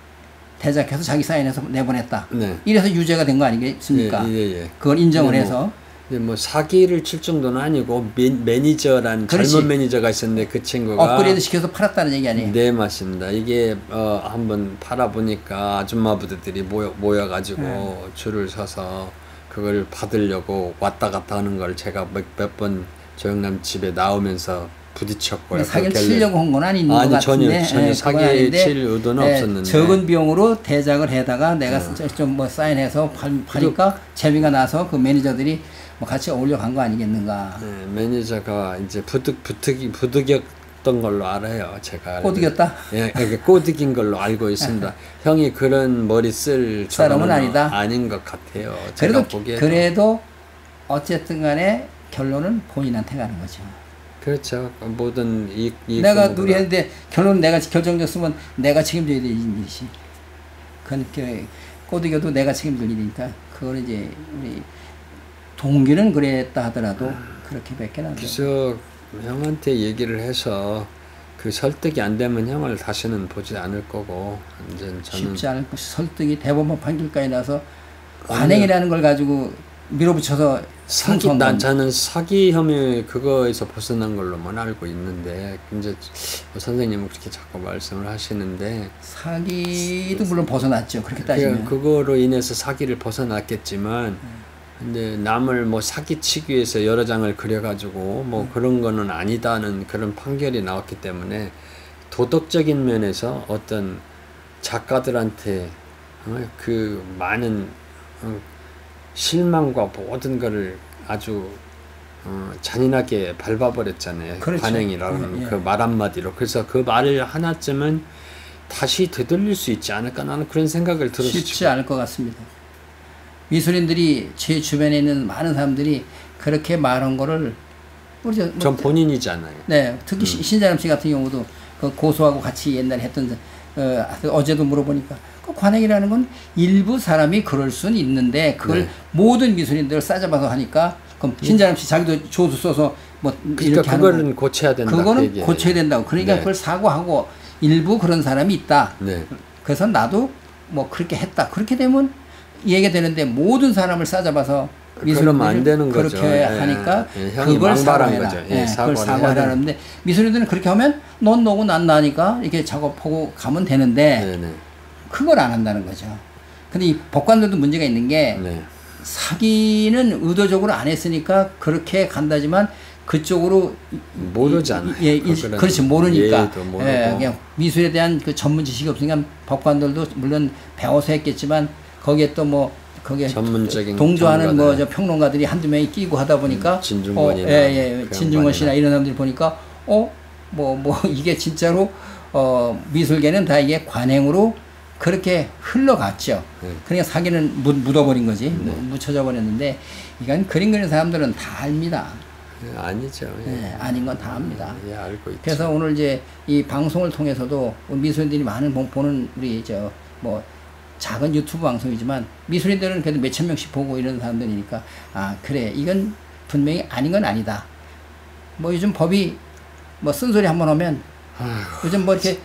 대작해서 자기 사인해서 내보냈다. 네. 이래서 유죄가 된 거 아니겠습니까? 예. 그걸 인정을 뭐, 해서. 뭐 사기를 칠 정도는 아니고 매니저란 그렇지. 젊은 매니저가 있었는데 그 친구가 업그레이드 시켜서 팔았다는 얘기 아니에요? 네, 맞습니다. 이게 한번 팔아보니까 아줌마부들이 모여가지고 줄을 서서 그걸 받으려고 왔다 갔다 하는 걸 제가 몇 번 조영남 집에 나오면서 부딪혔고요. 사기를 치려고 한 건 아닌 것 같은데. 전혀 사기 칠 의도는 없었는데. 적은 비용으로 대작을 해다가 내가 좀 뭐 사인해서 파니까 재미가 나서 그 매니저들이 뭐 같이 어울려 간 거 아니겠는가. 네, 매니저가 이제 부득이었던 걸로 알아요. 제가. 꼬드겼다? 예, 꼬드긴 걸로 알고 있습니다. 형이 그런 머리 쓸 사람은 아니다. 아닌 것 같아요. 제가 보기에도. 그래도 어쨌든 간에 결론은 본인한테 가는 거죠. 그렇죠. 모든 내가 누리했는데 결론 내가 결정졌으면 내가 책임져야 될 일이지. 그러니까 꼬드겨도 내가 책임질 일이니까 그거는 이제 우리 동기는 그랬다 하더라도 그렇게밖에 안 돼. 그래서 형한테 얘기를 해서 그 설득이 안 되면 형을 다시는 보지 않을 거고 이제 저는 쉽지 않을 것이 설득이 대법원 판결까지 나서 관행이라는 걸 가지고 밀어붙여서 저는 사기 혐의 그거에서 벗어난 걸로만 알고 있는데 이제 선생님은 그렇게 자꾸 말씀을 하시는데 사기도 물론 벗어났죠. 그렇게 따지면 그거로 인해서 사기를 벗어났겠지만 근데 남을 뭐 사기치기 위해서 여러 장을 그려가지고 뭐 그런 거는 아니다는 그런 판결이 나왔기 때문에 도덕적인 면에서 어떤 작가들한테 그 많은 실망과 모든 거를 아주 잔인하게 밟아버렸잖아요. 그렇죠. 관행이라는 그 말 한마디로. 그래서 그 말을 하나쯤은 다시 되돌릴 수 있지 않을까 나는 그런 생각을 들었어요. 쉽지 않을 것 같습니다. 미술인들이 제 주변에 있는 많은 사람들이 그렇게 말한 거를 전 본인이잖아요. 네, 특히 신자람 씨 같은 경우도 그 고소하고 같이 옛날에 했던 어제도 물어보니까 그 관행이라는 건 일부 사람이 그럴 수는 있는데 그걸 네. 모든 미술인들을 싸잡아서 하니까 그럼 신자람 씨 자기도 조수 써서 뭐 그러니까 이렇게 하는 그거는 고쳐야 된다. 그거는 고쳐야 된다고. 그러니까 네. 그걸 사과하고 일부 그런 사람이 있다. 네. 그래서 나도 뭐 그렇게 했다. 그렇게 되면 이해가 되는데 모든 사람을 싸잡아서 그러면 안 되는 그렇게 거죠. 예. 하니까 예. 형이 그걸 망발한 사과해라. 거죠. 예, 그걸 사과하라는데 미술인들은 그렇게 하면 넌 너고 난 나니까 이렇게 작업하고 가면 되는데 네네. 그걸 안 한다는 거죠. 근데 이 법관들도 문제가 있는 게 네. 사기는 의도적으로 안 했으니까 그렇게 간다지만 그쪽으로 모르잖아요. 그렇지 모르니까. 예도 모르고. 그냥 미술에 대한 그 전문 지식이 없으니까 법관들도 물론 배워서 했겠지만 거기에 또 뭐 거기에 전문적인 동조하는 뭐 평가들. 저 평론가들이 한두 명이 끼고 하다 보니까 진중권이나 진중권 씨나 이런 사람들이 보니까 뭐 이게 진짜로 미술계는 다 이게 관행으로 그렇게 흘러갔죠. 네. 그러니까 사기는 묻어버린 거지. 묻혀져 버렸는데 이건 그림 그리는 사람들은 다 압니다. 예, 아니죠. 예. 네, 아닌 건 다 압니다. 예, 알고 있죠. 그래서 오늘 이제 이 방송을 통해서도 미술인들이 많은 보는 우리 뭐 작은 유튜브 방송이지만 미술인들은 그래도 몇천 명씩 보고 이런 사람들이니까 아 그래 이건 분명히 아닌 건 아니다. 뭐 요즘 법이 뭐 쓴소리 한번 하면 요즘 뭐 이렇게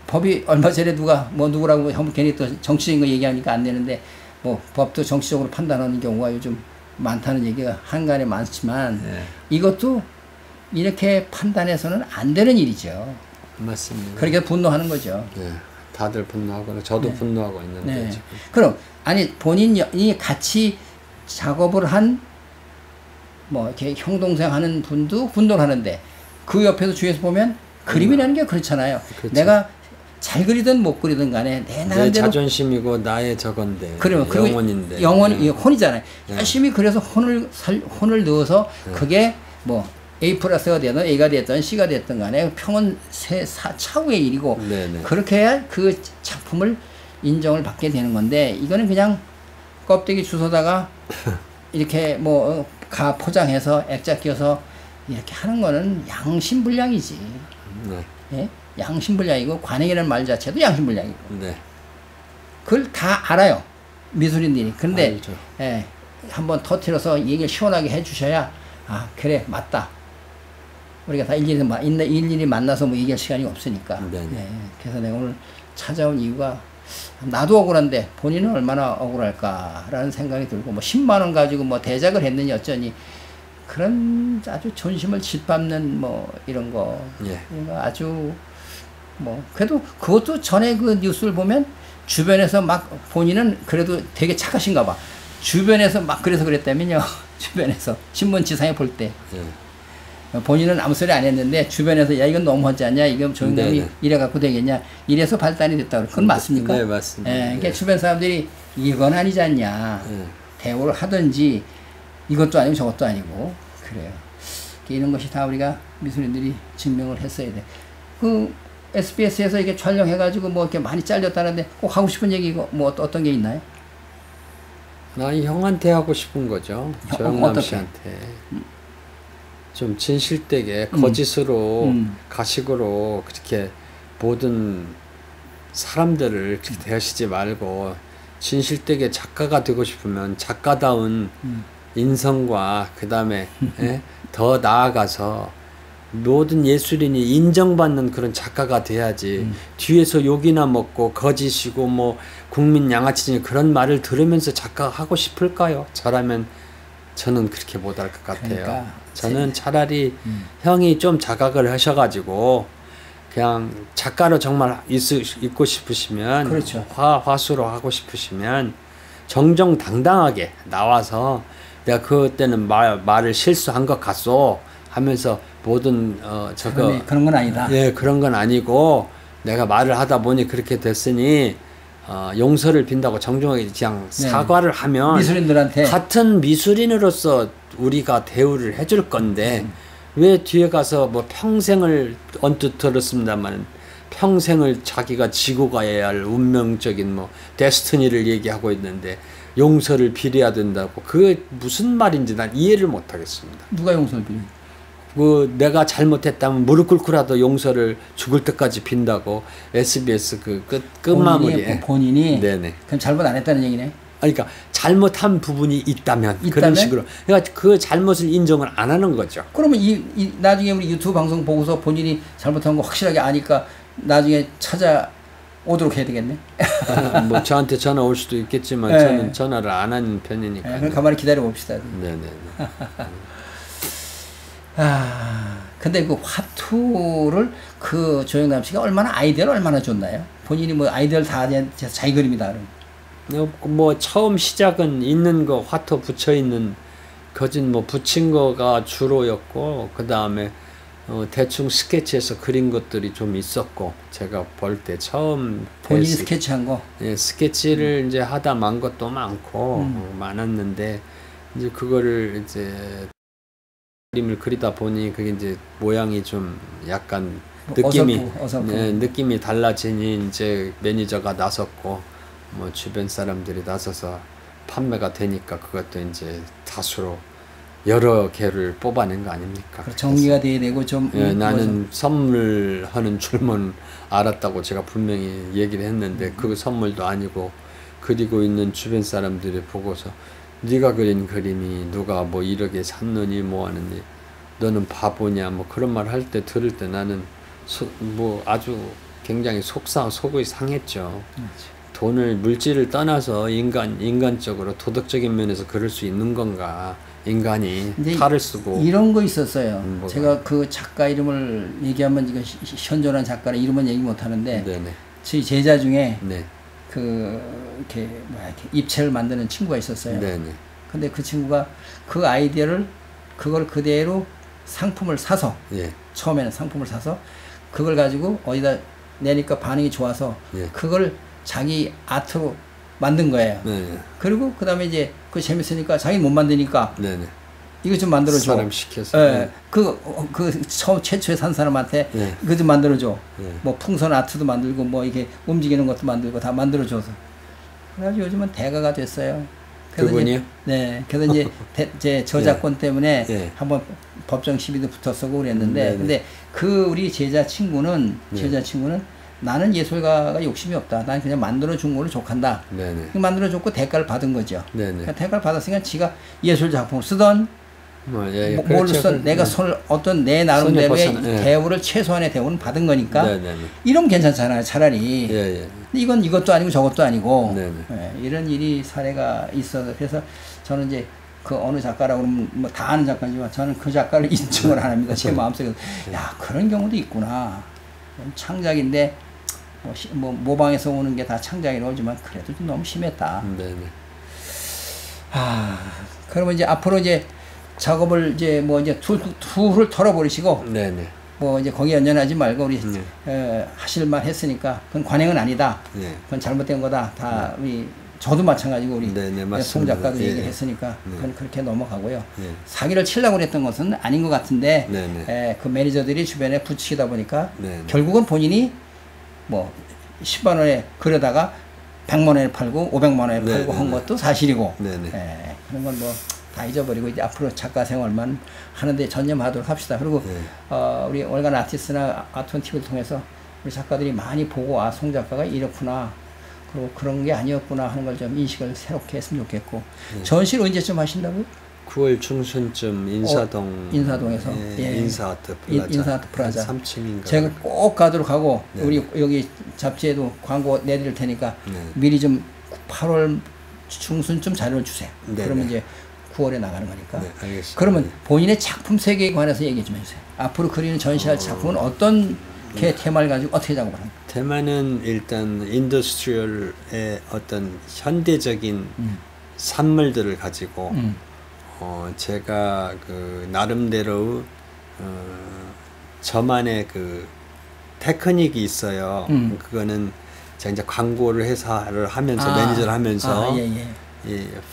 법이 얼마 전에 누구라고 하면 괜히 또 정치적인 거 얘기하니까 안 되는데 뭐 법도 정치적으로 판단하는 경우가 요즘 많다는 얘기가 한간에 많지만 네. 이것도 이렇게 판단해서는 안 되는 일이죠. 맞습니다. 그러니까 분노하는 거죠. 네. 다들 분노하고 저도 네. 분노하고 있는데 네. 지금. 그럼 아니 본인이 같이 작업을 한 뭐 이렇게 형 동생 하는 분도 분노를 하는데 그 옆에서 주위에서 보면 그림이라는 게 그렇잖아요. 그렇죠. 내가 잘 그리든 못 그리든 간에 내 내 나름대로 자존심이고 나의 저건데 그러면 영혼인데 영혼이 혼이잖아요. 네. 열심히 그래서 혼을 넣어서 그게 뭐 A+가 되든 A가 됐든 C가 됐든 간에 평은 차후의 일이고 네네. 그렇게 해야 그 작품을 인정을 받게 되는 건데 이거는 그냥 껍데기 주워다가 이렇게 뭐 포장해서 액자 끼워서 이렇게 하는 거는 양심불량이지. 네. 예? 양심불량이고 관행이라는 말 자체도 양심불량이고. 네. 그걸 다 알아요. 미술인들이. 근데 알죠. 예, 한번 터뜨려서 얘기를 시원하게 해주셔야 아 그래 맞다. 우리가 다 일일이 만나서 뭐 얘기할 시간이 없으니까. 네네. 예, 그래서 내가 오늘 찾아온 이유가 나도 억울한데 본인은 얼마나 억울할까라는 생각이 들고 뭐 10만 원 가지고 뭐 대작을 했느니 어쩌니 그런 아주 존심을 짓밟는 뭐 이런 거 예. 아주 뭐 그래도 그것도 전에 그 뉴스를 보면 주변에서 막 본인은 그래도 되게 착하신가 봐. 주변에서 막 그래서 그랬다면요. 주변에서 신문지상에 볼 때. 예. 본인은 아무 소리 안 했는데 주변에서 야 이건 너무하지 않냐 이건 저 인간이 네네. 이래 갖고 되겠냐 이래서 발단이 됐다 그건 맞습니까? 네 맞습니다. 예, 그러니까 주변 사람들이 이건 아니지 않냐 예. 대우를 하든지 이것도 아니고 저것도 아니고 그래요. 이런 것이 다 우리가 미술인들이 증명을 했어야 돼. 그 SBS에서 이게 촬영해가지고 뭐 이렇게 많이 잘렸다는데 꼭 하고 싶은 얘기 뭐 어떤 게 있나요? 나 이 형한테 하고 싶은 거죠. 조영남 어떻게? 씨한테. 좀 진실되게 거짓으로 가식으로 그렇게 모든 사람들을 그렇게 대하시지 말고 진실되게 작가가 되고 싶으면 작가다운 인성과 그 다음에 더 나아가서 모든 예술인이 인정받는 그런 작가가 돼야지 뒤에서 욕이나 먹고 거짓이고 뭐 국민 양아치니 그런 말을 들으면서 작가가 하고 싶을까요? 저라면 저는 그렇게 못할 것 같아요. 그러니까 저는 차라리 형이 좀 자각을 하셔가지고 그냥 작가로 정말 있고 싶으시면 그렇죠. 화수로 하고 싶으시면 정정당당하게 나와서 내가 그때는 말을 실수한 것 같소 하면서 모든 그런 건 아니다. 예, 그런 건 아니고 내가 말을 하다 보니 그렇게 됐으니 용서를 빈다고 정중하게 그냥 사과를 하면 미술인들한테 같은 미술인으로서 우리가 대우를 해줄 건데 왜 뒤에 가서 뭐 평생을 언뜻 들었습니다만 평생을 자기가 지고 가야 할 운명적인 뭐 데스티니를 얘기하고 있는데 용서를 빌어야 된다고 그게 무슨 말인지 난 이해를 못 하겠습니다. 누가 용서를 빌려? 그 내가 잘못했다면 무릎 꿇고라도 용서를 죽을 때까지 빈다고 SBS 그 끝마무리에 본인이 네네. 그럼 잘못 안 했다는 얘기네. 그러니까 잘못한 부분이 있다면 그런 식으로 그러니까 그 잘못을 인정을 안 하는 거죠. 그러면 나중에 우리 유튜브 방송 보고서 본인이 잘못한 거 확실하게 아니까 나중에 찾아오도록 해야 되겠네. 뭐 저한테 전화 올 수도 있겠지만 네. 저는 전화를 안 하는 편이니까. 그럼 가만히 기다려 봅시다. 네네. 근데 그 화투를 그 조영남 씨가 아이디어를 얼마나 줬나요? 본인이 뭐 아이디어를 다 자기 그림이다. 뭐 처음 시작은 있는 거 화토 붙여 있는 거진 뭐 붙인 거가 주로였고 그 다음에 대충 스케치해서 그린 것들이 좀 있었고 제가 볼 때 처음 본인이 스케치한 거. 예, 스케치를 이제 하다 만 것도 많고 많았는데 이제 그거를 이제 그림을 그리다 보니 그게 이제 모양이 좀 약간 느낌이 어설프. 네, 느낌이 달라지니 이제 매니저가 나섰고 뭐 주변 사람들이 나서서 판매가 되니까 그것도 이제 다수로 여러 개를 뽑아낸 거 아닙니까? 정리가 돼야 되고 좀. 예, 나는 선물하는 줄만 알았다고 제가 분명히 얘기를 했는데 그 선물도 아니고 그리고 있는 주변 사람들이 보고서 네가 그린 그림이 누가 뭐 이렇게 샀느니 뭐 하느니 너는 바보냐 뭐 그런 말 할 때 들을 때 나는 뭐 아주 굉장히 속이 상했죠. 돈을 물질을 떠나서 인간적으로 도덕적인 면에서 그럴 수 있는 건가? 인간이 칼을 쓰고 이런 거 있었어요. 제가 그 작가 이름을 얘기하면 이거 현존한 작가는 이름은 얘기 못 하는데 제 제자 중에 네. 이렇게 입체를 만드는 친구가 있었어요. 네네. 근데 그 친구가 그 아이디어를 그걸 그대로 상품을 사서 처음에는 상품을 사서 그걸 가지고 어디다 내니까 반응이 좋아서 그걸 자기 아트로 만든 거예요. 그리고 그 다음에 이제 그 재밌으니까 자기는 못 만드니까 이거 좀 만들어줘. 사람 시켜서. 처음 최초에 산 사람한테 이거 좀 만들어줘. 뭐 풍선 아트도 만들고 뭐 이렇게 움직이는 것도 만들고 다 만들어줘서. 그래가지고 요즘은 대가가 됐어요. 그분이요? 네. 그래서 이제 제 저작권 때문에 한번 법정 시비도 붙었었고 그랬는데, 근데 그 우리 제자 친구는 나는 예술가가 욕심이 없다. 난 그냥 만들어준 거를 족한다. 만들어줬고 대가를 받은 거죠. 그러니까 대가를 받았으니까 지가 예술 작품을 쓰던 뭘 쓰던 내가 어떤 내 나름대로의 대우를 최소한의 대우는 받은 거니까 이러면 괜찮잖아요. 차라리. 근데 이건 이것도 아니고 저것도 아니고 이런 일이 사례가 있어서 그래서 저는 이제 그 어느 작가라고 그러면 뭐 다 아는 작가지만 저는 그 작가를 인정을 안 합니다. 제 마음속에 야 그런 경우도 있구나. 창작인데 뭐 모방에서 오는 게 다 창작이라고 하지만 그래도 좀 너무 심했다. 그러면 이제 앞으로 이제 작업을 이제 뭐 이제 툴을 털어버리시고 뭐 이제 거기에 연연하지 말고 우리 하실 말 했으니까 그건 관행은 아니다. 그건 잘못된 거다. 다 우리 저도 마찬가지고 우리 송 작가도 얘기했으니까 그건 그렇게 넘어가고요. 사기를 치려고 했던 것은 아닌 것 같은데 그 매니저들이 주변에 붙이다 보니까 결국은 본인이 뭐 10만 원에 그러다가 100만 원에 팔고 500만 원에 팔고 한 것도 사실이고 그런 건 뭐 다 잊어버리고 이제 앞으로 작가 생활만 하는데 전념하도록 합시다. 그리고 우리 월간 아티스트나 아트원 TV를 통해서 우리 작가들이 많이 보고 송 작가가 이렇구나 그리고 그런 게 아니었구나 하는 걸 좀 인식을 새롭게 했으면 좋겠고 전시를 언제쯤 하신다고요? 9월 중순쯤 인사동에서 인사아트 플라자 3층인가 제가 꼭 가도록 하고 우리 여기 잡지에도 광고 내드릴 테니까 미리 좀 8월 중순쯤 자료를 주세요. 그러면 이제 9월에 나가는 거니까. 알겠습니다. 그러면 본인의 작품 세계에 관해서 얘기 좀 해주세요. 앞으로 그리는 전시할 작품은 어떤 테마를 가지고 어떻게 작업을 합니까? 테마는 일단 인더스트리얼의 어떤 현대적인 산물들을 가지고 제가 그 나름대로 저만의 그 테크닉이 있어요. 그거는 제가 이제 광고를 회사를 하면서 매니저를 하면서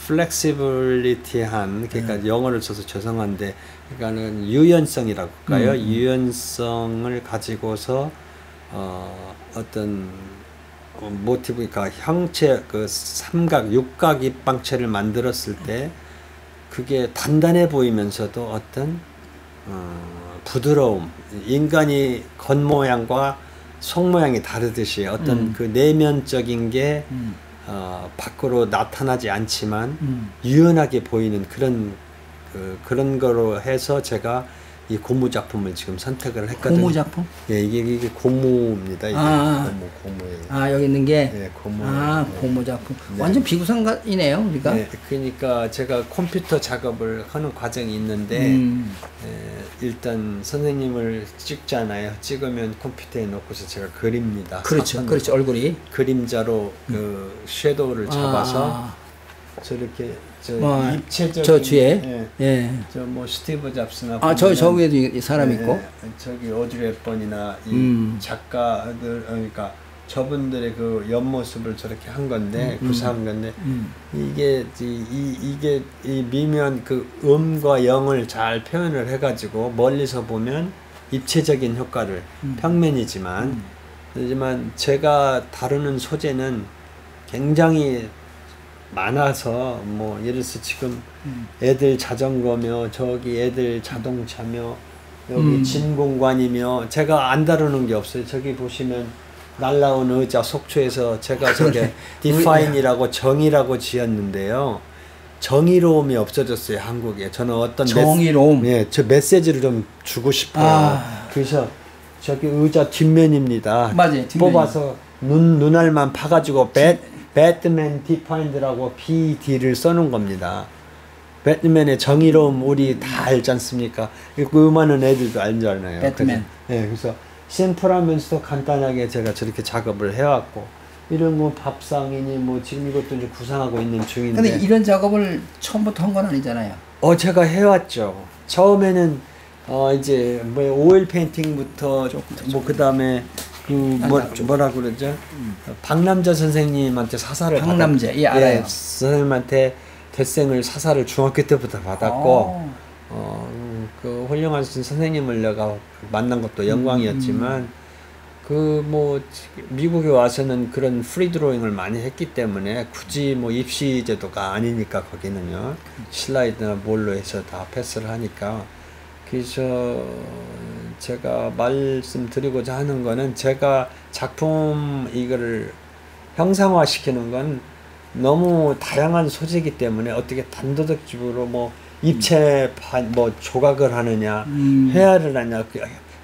플렉시빌리티한 그러니까 영어를 써서 죄송한데 그러니까는 유연성이라고 할까요? 유연성을 가지고서 어떤 모티브 그러니까 형체 그 삼각 육각 입방체를 만들었을 때 그게 단단해 보이면서도 어떤 부드러움, 인간이 겉모양과 속모양이 다르듯이 어떤 그 내면적인 게 밖으로 나타나지 않지만 유연하게 보이는 그런 거로 해서 제가 이 고무 작품을 지금 선택을 했거든요. 고무 작품? 예, 이게 고무입니다. 이게 고무예요. 아, 여기 있는 게? 예, 고무. 고무 작품. 네. 완전 비구상이네요, 우리가. 네, 그러니까 제가 컴퓨터 작업을 하는 과정이 있는데, 일단 선생님을 찍잖아요. 찍으면 컴퓨터에 놓고서 제가 그립니다. 그렇죠, 그렇죠, 얼굴이. 그림자로 그 섀도우를 잡아서 저렇게 입체적인 저 뒤에 저 뭐 스티브 잡스나 저 위에도 사람 있고 저기 오드리 헵번이나 이 작가들 그러니까 저분들의 그 옆모습을 저렇게 한 건데 구사한 건데 이게 이 미묘한 그 음과 영을 잘 표현을 해가지고 멀리서 보면 입체적인 효과를 평면이지만 하지만 제가 다루는 소재는 굉장히 많아서 뭐 예를 들어서 지금 애들 자전거며 저기 애들 자동차며 여기 진공관이며 제가 안 다루는 게 없어요. 저기 보시면 날라온 의자 속초에서 제가 저게 디파인이라고 정의라고 지었는데요. 정의로움이 없어졌어요, 한국에. 저는 어떤 정의로움. 저 메시지를 좀 주고 싶어요. 그래서 저기 의자 뒷면입니다. 맞아요. 뽑아서 눈알만 파가지고 배트맨 디파인드라고 BD를 써놓은 겁니다. 배트맨의 정의로움 우리 다 알지 않습니까? 그 많은 애들도 알잖아요. 배트맨. 그래서 심플하면서도 간단하게 제가 저렇게 작업을 해왔고 이런 뭐 밥상이니 뭐 지금 이것도 이제 구상하고 있는 중인데. 근데 이런 작업을 처음부터 한 건 아니잖아요. 제가 해왔죠. 처음에는 이제 뭐 오일 페인팅부터 뭐 그 다음에 뭐라 그러죠? 박남자 선생님한테 사사를 박남자, 예, 알아요. 선생님한테 대생을 사사를 중학교 때부터 받았고, 그 훌륭한 선생님을 내가 만난 것도 영광이었지만, 미국에 와서는 그런 프리 드로잉을 많이 했기 때문에 굳이 뭐 입시 제도가 아니니까 거기는요, 슬라이드나 뭘로 해서 다 패스를 하니까. 그래서 제가 말씀드리고자 하는 거는 제가 작품 이거를 형상화 시키는 건 너무 다양한 소재이기 때문에 어떻게 단도덕적으로 뭐 입체 뭐 조각을 하느냐 회화를 하냐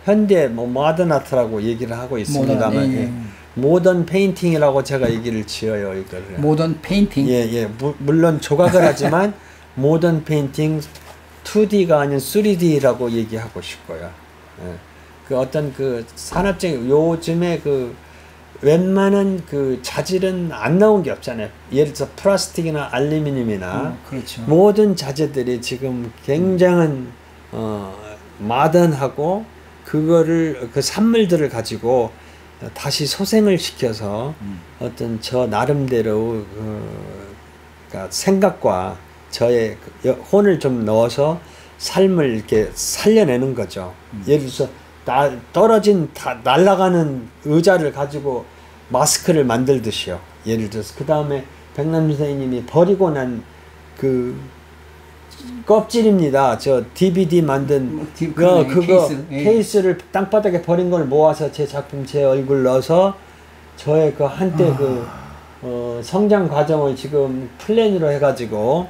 현대 뭐 모던 아트라고 얘기를 하고 있습니다만 모던 페인팅이라고 제가 얘기를 지어요. 이거를 모던 페인팅? 물론 조각을 하지만 모던 페인팅 2D가 아닌 3D라고 얘기하고 싶고요. 그 어떤 그 산업적인 요즘에 그 웬만한 그 자질은 안 나온 게 없잖아요. 예를 들어서 플라스틱이나 알루미늄이나 그렇죠. 모든 자재들이 지금 굉장한 모던하고 그거를 그 산물들을 가지고 다시 소생을 시켜서 어떤 저 나름대로 그러니까 생각과 저의 혼을 좀 넣어서 삶을 이렇게 살려내는 거죠. 예를 들어서 떨어진 날아가는 의자를 가지고 마스크를 만들듯이요. 예를 들어서 그 다음에 백남 선생님이 버리고 난 그 껍질입니다. 저 DVD 만든 그거 케이스를 땅바닥에 버린 걸 모아서 제 작품 제 얼굴 넣어서 저의 그 한때 성장 과정을 지금 플랜으로 해가지고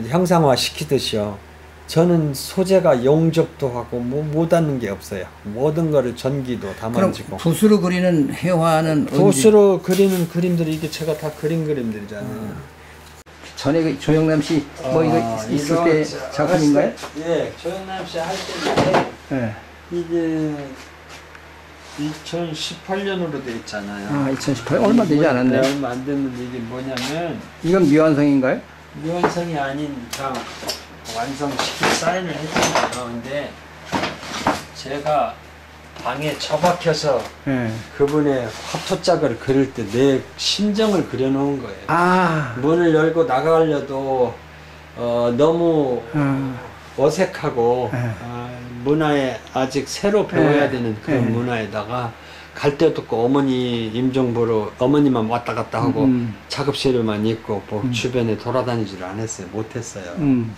형상화 시키듯이요. 저는 소재가 용접도 하고 못하는 게 없어요. 모든 거를 전기도 다 만지고. 붓으로 그리는 회화는 붓으로 그리는 그림들이 이게 제가 다 그린 그림들이잖아요. 전에 그 조영남 씨 뭐 이거 있을 때 작품인가요? 예, 조영남 씨 할 때인데 이게 2018년으로 돼 있잖아요. 2018 얼마 되지 않았네요. 얼마 안 됐는데 이게 뭐냐면 이건 미완성인가요? 미완성이 아닌 그냥 완성시킨 사인을 했잖아요. 근데 제가 방에 처박혀서 그분의 화토짝을 그릴 때 내 심정을 그려놓은 거예요. 문을 열고 나가려도 너무 어색하고 문화에 아직 새로 배워야 되는 그런 문화에다가 갈 데도 없고 어머니 임종보러 어머니만 왔다 갔다 하고 작업실에만 있고 뭐 주변에 돌아다니지를 않았어요. 못했어요.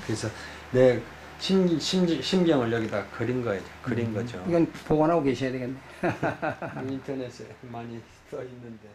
그래서 내 심경을 여기다 그린 거예요. 그린 거죠. 이건 보관하고 계셔야 되겠네. 인터넷에 많이 써 있는데.